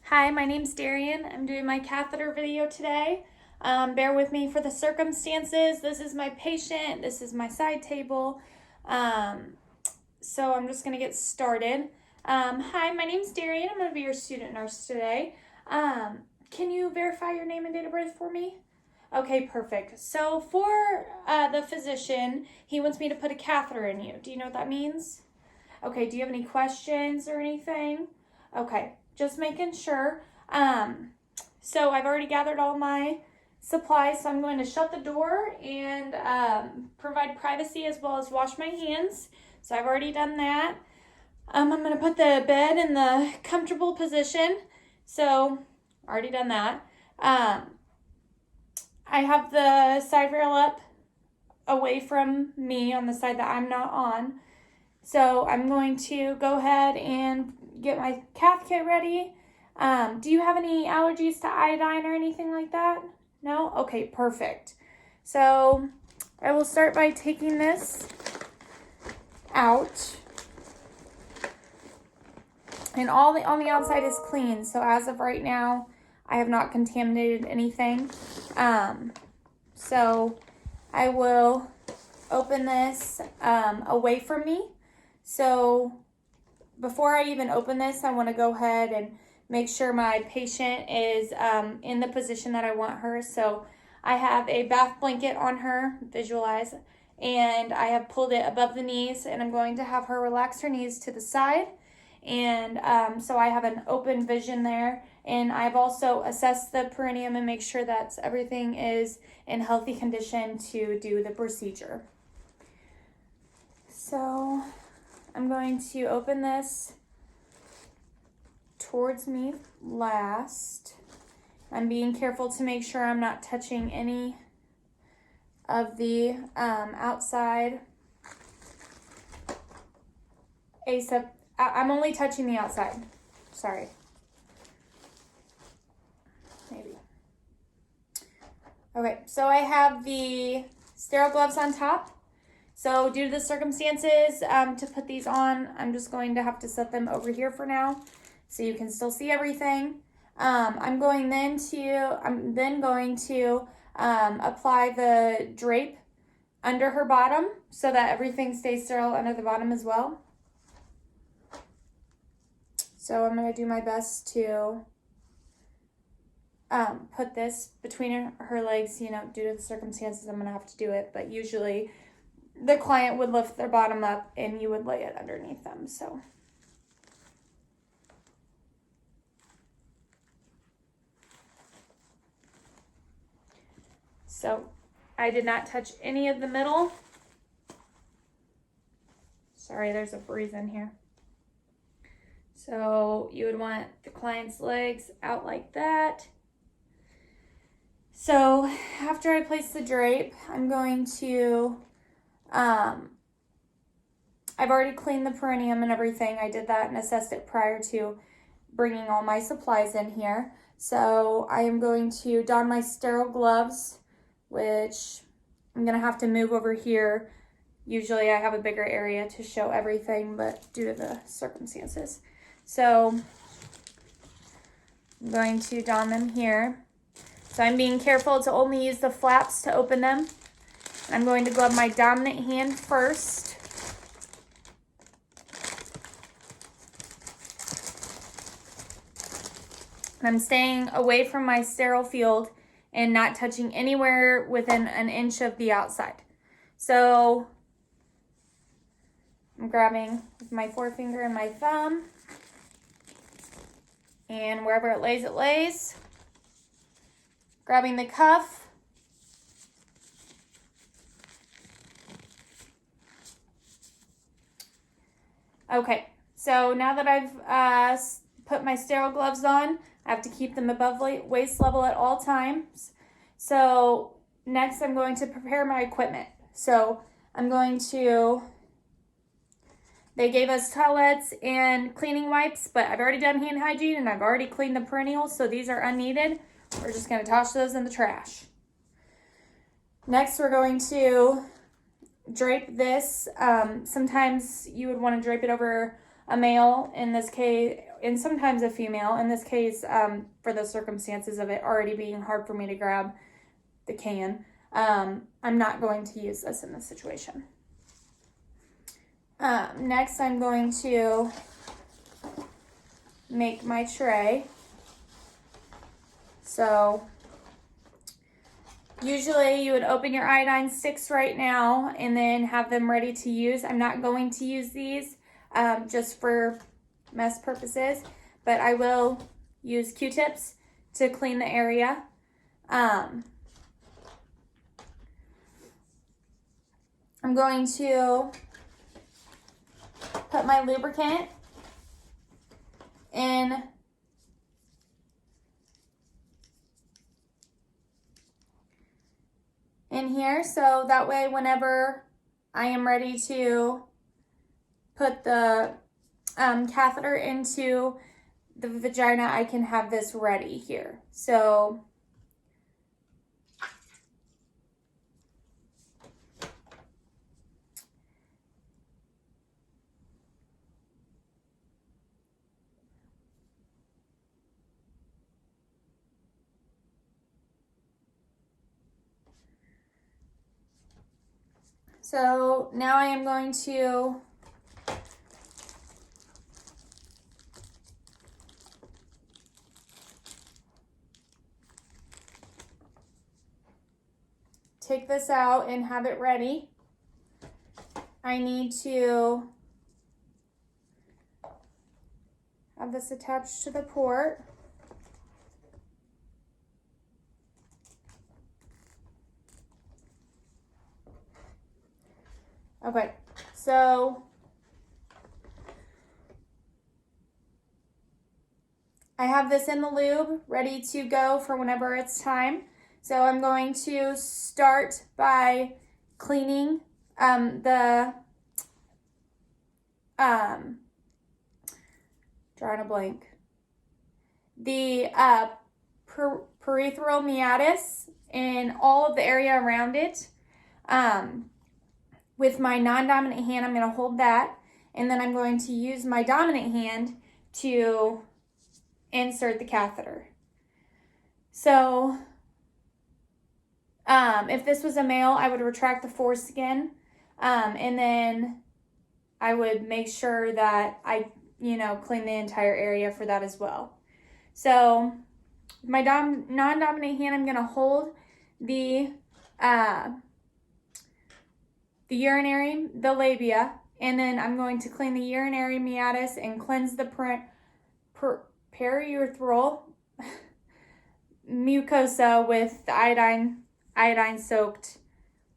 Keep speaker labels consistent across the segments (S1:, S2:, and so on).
S1: Hi, my name's Darian. I'm doing my catheter video today. Bear with me for the circumstances. This is my patient. This is my side table. So I'm just going to get started. Hi, my name's Darian. I'm going to be your student nurse today. Can you verify your name and date of birth for me? Okay, perfect. So for the physician, he wants me to put a catheter in you. Do you know what that means? Okay, do you have any questions or anything? Okay, just making sure. So I've already gathered all my supplies, so I'm going to shut the door and provide privacy as well as wash my hands. So I've already done that. I'm going to put the bed in the comfortable position. So already done that. I have the side rail up away from me on the side that I'm not on. So I'm going to go ahead and get my cath kit ready. Do you have any allergies to iodine or anything like that? No? Okay, perfect. So I will start by taking this out. And all on the outside is clean. So as of right now, I have not contaminated anything. So I will open this away from me. So before I even open this, I want to go ahead and make sure my patient is in the position that I want her. So I have a bath blanket on her, visualize, and I have pulled it above the knees, and I'm going to have her relax her knees to the side. And so I have an open vision there. And I've also assessed the perineum and make sure that everything is in healthy condition to do the procedure. So I'm going to open this towards me last. I'm being careful to make sure I'm not touching any of the outside. I'm only touching the outside. Sorry. Maybe. Okay, so I have the sterile gloves on top. So due to the circumstances, to put these on, I'm just going to have to set them over here for now so you can still see everything. I'm then going to apply the drape under her bottom so that everything stays sterile under the bottom as well. So I'm going to do my best to put this between her legs, due to the circumstances, I'm going to have to do it, but usually the client would lift their bottom up and you would lay it underneath them. So I did not touch any of the middle. Sorry, there's a breeze in here. So you would want the client's legs out like that. So after I place the drape, I'm going to, I've already cleaned the perineum and everything. I did that and assessed it prior to bringing all my supplies in here. So I am going to don my sterile gloves, which I'm going to have to move over here. Usually I have a bigger area to show everything, but due to the circumstances. So I'm going to don them here. So I'm being careful to only use the flaps to open them. I'm going to glove my dominant hand first. I'm staying away from my sterile field and not touching anywhere within an inch of the outside. So I'm grabbing with my forefinger and my thumb, and wherever it lays. Grabbing the cuff. Okay, so now that I've put my sterile gloves on, I have to keep them above waist level at all times. So next I'm going to prepare my equipment. So I'm going to, they gave us towelettes and cleaning wipes, but I've already done hand hygiene and I've already cleaned the perineal, so these are unneeded. We're just going to toss those in the trash. Next, we're going to drape this. Sometimes you would want to drape it over a male in this case, and sometimes a female. In this case, for the circumstances of it already being hard for me to grab the can, I'm not going to use this in this situation. Next, I'm going to make my tray. So usually you would open your iodine sticks right now and then have them ready to use. I'm not going to use these just for mess purposes, but I will use Q-tips to clean the area. I'm going to put my lubricant in here, so that way whenever I am ready to put the catheter into the vagina, I can have this ready here. So now I am going to take this out and have it ready. I need to have this attached to the port. Okay, so I have this in the lube ready to go for whenever it's time. So I'm going to start by cleaning drawing a blank. The peripheral meatus and all of the area around it. With my non-dominant hand, I'm going to hold that, and then I'm going to use my dominant hand to insert the catheter. So, if this was a male, I would retract the foreskin, and then I would make sure that I, clean the entire area for that as well. So, my non-dominant hand, I'm going to hold the urinary, the labia, and then I'm going to clean the urinary meatus and cleanse the periurethral mucosa with the iodine soaked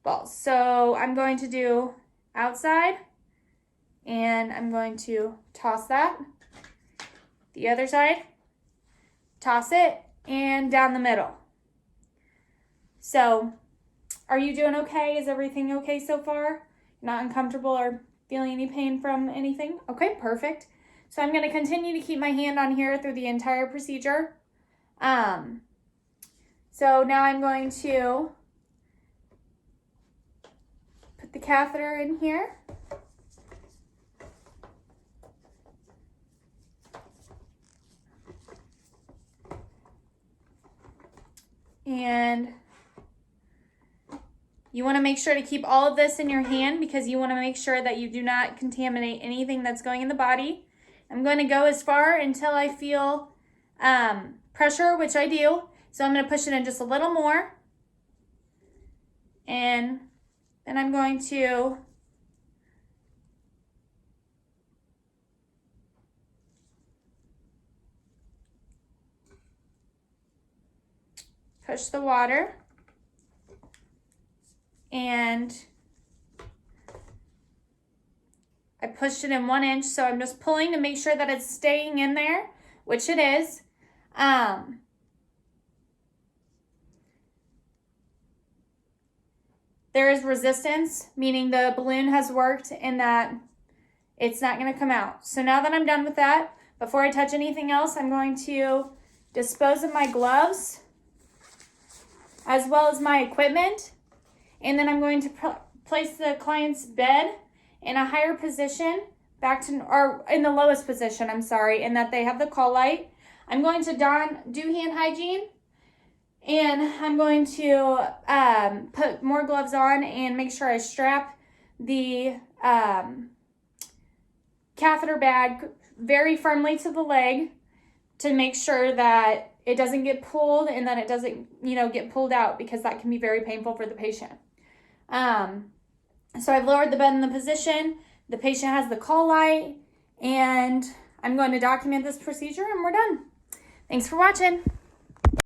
S1: balls. So I'm going to do outside, and I'm going to toss that. The other side, toss it, and down the middle. So are you doing okay? Is everything okay so far? Not uncomfortable or feeling any pain from anything? Okay, perfect. So I'm going to continue to keep my hand on here through the entire procedure. So now I'm going to put the catheter in here. And you want to make sure to keep all of this in your hand because you want to make sure that you do not contaminate anything that's going in the body. I'm going to go as far until I feel pressure, which I do. So I'm going to push it in just a little more. And then I'm going to push the water. And I pushed it in 1 inch, so I'm just pulling to make sure that it's staying in there, which it is. There is resistance, meaning the balloon has worked and that it's not going to come out. So now that I'm done with that, before I touch anything else, I'm going to dispose of my gloves as well as my equipment. And then I'm going to place the client's bed in a higher position back to, or in the lowest position, I'm sorry, and that they have the call light. I'm going to do hand hygiene, and I'm going to put more gloves on and make sure I strap the catheter bag very firmly to the leg to make sure that it doesn't get pulled and that it doesn't, get pulled out, because that can be very painful for the patient. So I've lowered the bed in the position. The patient has the call light, and I'm going to document this procedure, and we're done. Thanks for watching.